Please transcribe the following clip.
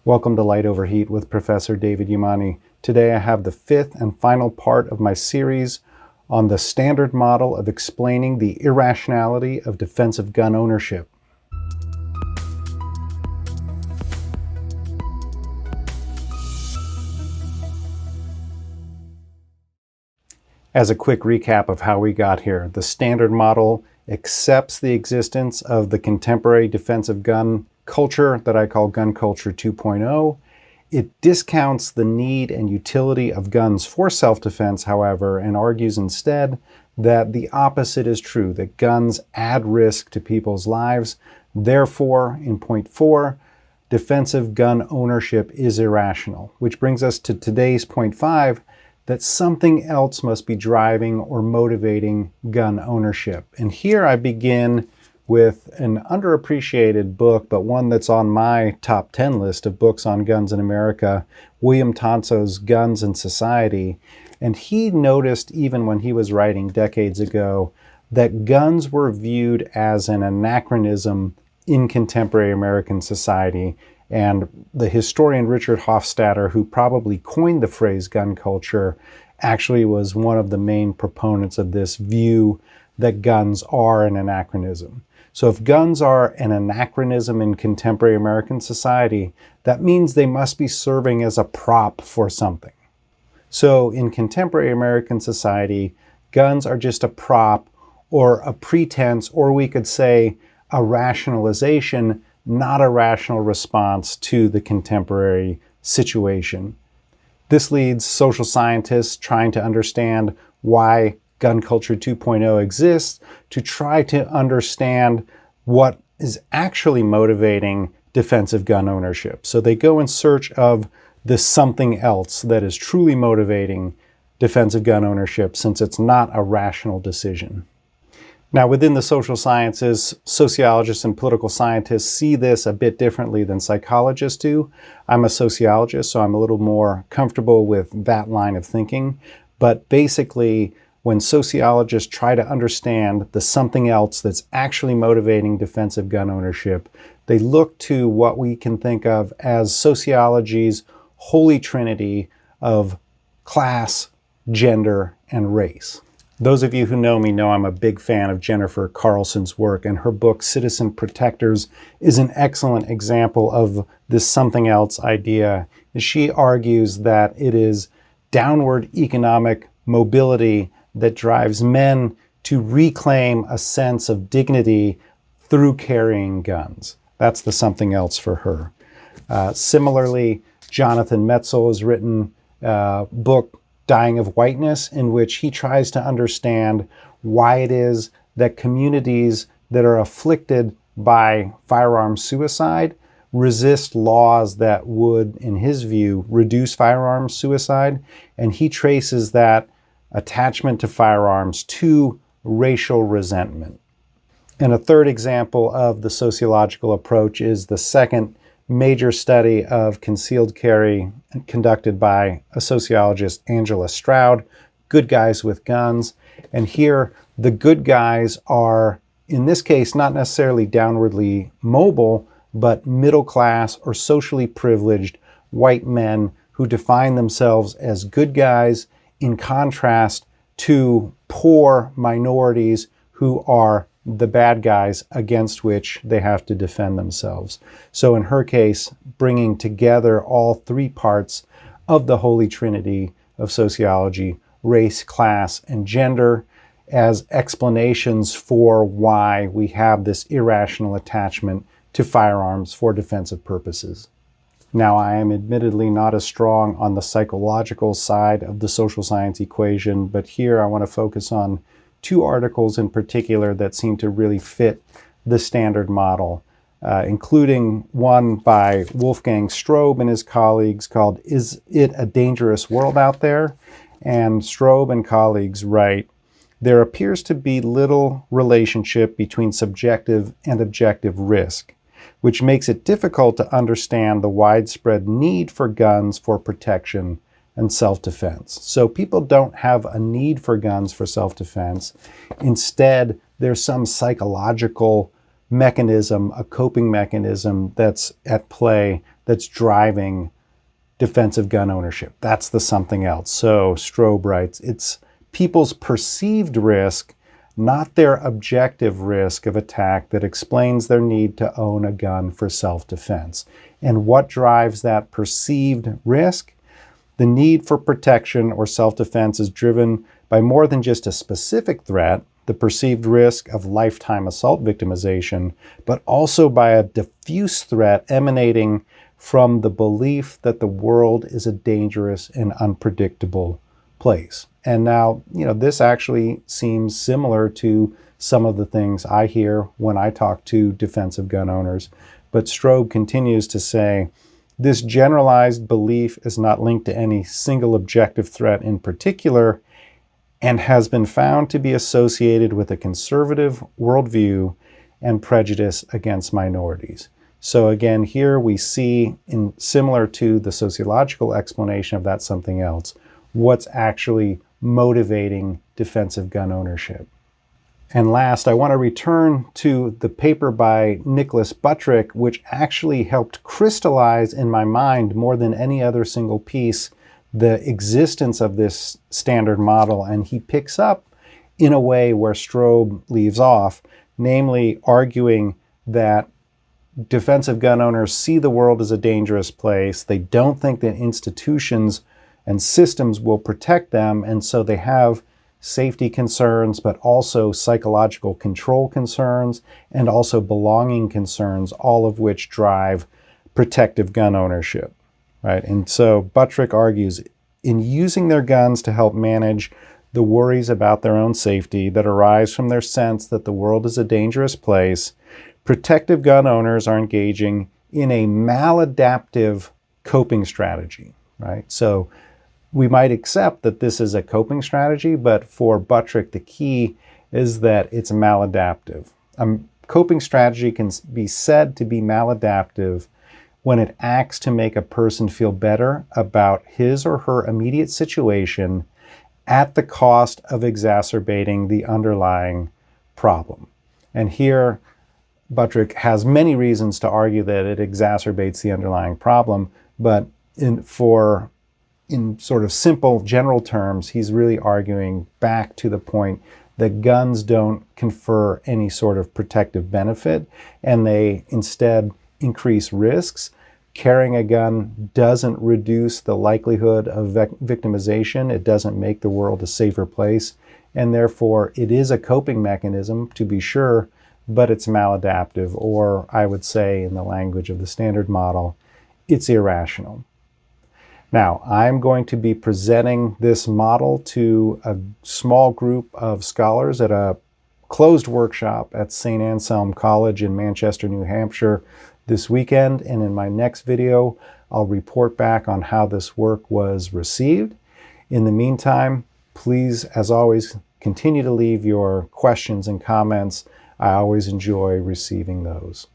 Welcome to Light Over Heat with Professor David Yamani. Today I have the fifth and final part of my series on the standard model of explaining the irrationality of defensive gun ownership. As a quick recap of how we got here, the standard model accepts the existence of the contemporary defensive gun culture that I call gun culture 2.0. It discounts the need and utility of guns for self-defense, however, and argues instead that the opposite is true, that guns add risk to people's lives. Therefore, in point 4, defensive gun ownership is irrational, which brings us to today's point 5, that something else must be driving or motivating gun ownership. And here I begin with an underappreciated book, but one that's on my top 10 list of books on guns in America, William Tanso's Guns and Society. And he noticed, even when he was writing decades ago, that guns were viewed as an anachronism in contemporary American society. And the historian Richard Hofstadter, who probably coined the phrase gun culture, actually was one of the main proponents of this view that guns are an anachronism. So if guns are an anachronism in contemporary American society, that means they must be serving as a prop for something. So in contemporary American society, guns are just a prop or a pretense, or we could say a rationalization, not a rational response to the contemporary situation. This leads social scientists trying to understand why Gun Culture 2.0 exists to try to understand what is actually motivating defensive gun ownership. So they go in search of this something else that is truly motivating defensive gun ownership, since it's not a rational decision. Now, within the social sciences, sociologists and political scientists see this a bit differently than psychologists do. I'm a sociologist, so I'm a little more comfortable with that line of thinking. But basically, when sociologists try to understand the something else that's actually motivating defensive gun ownership, they look to what we can think of as sociology's Holy Trinity of class, gender, and race. Those of you who know me know I'm a big fan of Jennifer Carlson's work, and her book, Citizen Protectors, is an excellent example of this something else idea. She argues that it is downward economic mobility that drives men to reclaim a sense of dignity through carrying guns. That's the something else for her. Similarly, Jonathan Metzl has written a book, Dying of Whiteness, in which he tries to understand why it is that communities that are afflicted by firearm suicide resist laws that would, in his view, reduce firearm suicide. And he traces that attachment to firearms to racial resentment. And a third example of the sociological approach is the second major study of concealed carry conducted by a sociologist, Angela Stroud, Good Guys with Guns. And here, the good guys are, in this case, not necessarily downwardly mobile, but middle class or socially privileged white men who define themselves as good guys, in contrast to poor minorities who are the bad guys against which they have to defend themselves. So in her case, bringing together all three parts of the Holy Trinity of sociology, race, class, and gender, as explanations for why we have this irrational attachment to firearms for defensive purposes. Now, I am admittedly not as strong on the psychological side of the social science equation, but here I want to focus on two articles in particular that seem to really fit the standard model, including one by Wolfgang Strobe and his colleagues called Is It a Dangerous World Out There? And Strobe and colleagues write, there appears to be little relationship between subjective and objective risk, which makes it difficult to understand the widespread need for guns for protection and self-defense. So people don't have a need for guns for self-defense. Instead, there's some psychological mechanism, a coping mechanism that's at play that's driving defensive gun ownership. That's the something else. So Strobe writes, it's people's perceived risk, not their objective risk of attack, that explains their need to own a gun for self-defense. And what drives that perceived risk? The need for protection or self-defense is driven by more than just a specific threat, the perceived risk of lifetime assault victimization, but also by a diffuse threat emanating from the belief that the world is a dangerous and unpredictable place. And now, this actually seems similar to some of the things I hear when I talk to defensive gun owners. But Strobe continues to say, this generalized belief is not linked to any single objective threat in particular, and has been found to be associated with a conservative worldview and prejudice against minorities. So again, here we see, similar to the sociological explanation of that something else, what's actually motivating defensive gun ownership. And last, I want to return to the paper by Nicholas Buttrick, which actually helped crystallize in my mind more than any other single piece the existence of this standard model. And he picks up in a way where Strobe leaves off, namely arguing that defensive gun owners see the world as a dangerous place. They don't think that institutions and systems will protect them, and so they have safety concerns, but also psychological control concerns, and also belonging concerns, all of which drive protective gun ownership, right? And so Buttrick argues, in using their guns to help manage the worries about their own safety that arise from their sense that the world is a dangerous place, protective gun owners are engaging in a maladaptive coping strategy, right? So we might accept that this is a coping strategy, but for Buttrick, the key is that it's maladaptive. A coping strategy can be said to be maladaptive when it acts to make a person feel better about his or her immediate situation at the cost of exacerbating the underlying problem. And here, Buttrick has many reasons to argue that it exacerbates the underlying problem, but in sort of simple general terms, he's really arguing back to the point that guns don't confer any sort of protective benefit, and they instead increase risks. Carrying a gun doesn't reduce the likelihood of victimization. It doesn't make the world a safer place, and therefore it is a coping mechanism, to be sure, but it's maladaptive, or I would say in the language of the standard model, it's irrational. Now, I'm going to be presenting this model to a small group of scholars at a closed workshop at St. Anselm College in Manchester, New Hampshire this weekend. And in my next video, I'll report back on how this work was received. In the meantime, please, as always, continue to leave your questions and comments. I always enjoy receiving those.